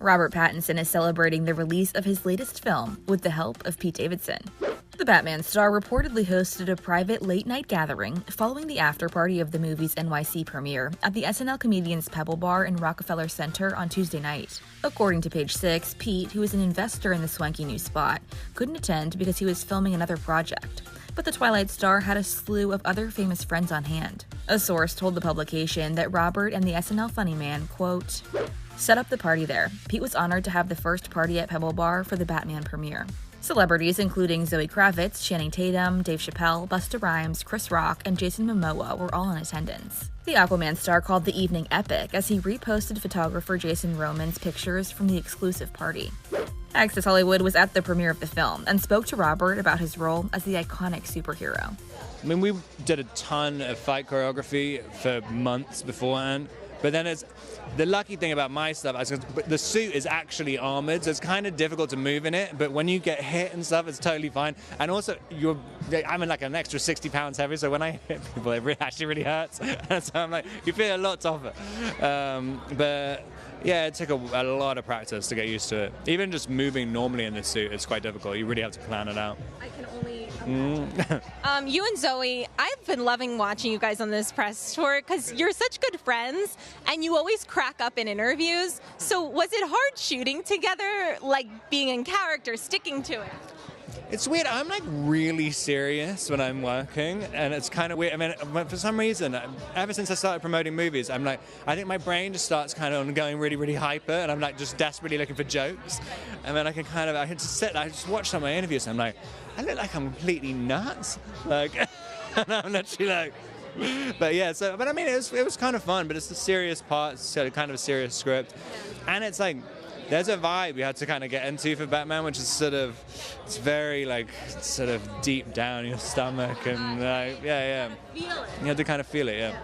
Robert Pattinson is celebrating the release of his latest film with the help of Pete Davidson. The Batman star reportedly hosted a private late-night gathering following the after-party of the movie's NYC premiere at the SNL comedian's Pebble Bar in Rockefeller Center on Tuesday night. According to Page 6, Pete, who is an investor in the swanky new spot, couldn't attend because he was filming another project. But the Twilight star had a slew of other famous friends on hand. A source told the publication that Robert and the SNL funny man, quote, set up the party there. Pete was honored to have the first party at Pebble Bar for the Batman premiere. Celebrities including Zoe Kravitz, Channing Tatum, Dave Chappelle, Busta Rhymes, Chris Rock, and Jason Momoa were all in attendance. The Aquaman star called the evening epic as he reposted photographer Jason Roman's pictures from the exclusive party. Access Hollywood was at the premiere of the film and spoke to Robert about his role as the iconic superhero. I mean, we did a ton of fight choreography for months beforehand, but then the lucky thing about my stuff is the suit is actually armored, so it's kind of difficult to move in it, but when you get hit and stuff, it's totally fine. And also, I'm like an extra 60 pounds heavy, so when I hit people, it actually really hurts. And so I'm like, you feel a lot tougher. But yeah, it took a lot of practice to get used to it. Even just moving normally in this suit, it's quite difficult. You really have to plan it out. I can only you and Zoe, I've been loving watching you guys on this press tour because you're such good friends and you always crack up in interviews. So was it hard shooting together, like being in character, sticking to it? It's weird. I'm like really serious when I'm working, and it's kind of weird. I mean, for some reason, ever since I started promoting movies, I'm like, I think my brain just starts kind of going really, really hyper, and I'm like just desperately looking for jokes. And then I can just watch some of my interviews, and I'm like, I look like I'm completely nuts. Like, and I'm literally like, but yeah. But I mean, it was kind of fun. But it's a serious part. It's kind of a serious script, and it's like, there's a vibe you had to kind of get into for Batman, which is it's very like sort of deep down your stomach, and yeah. You had to kind of feel it, yeah.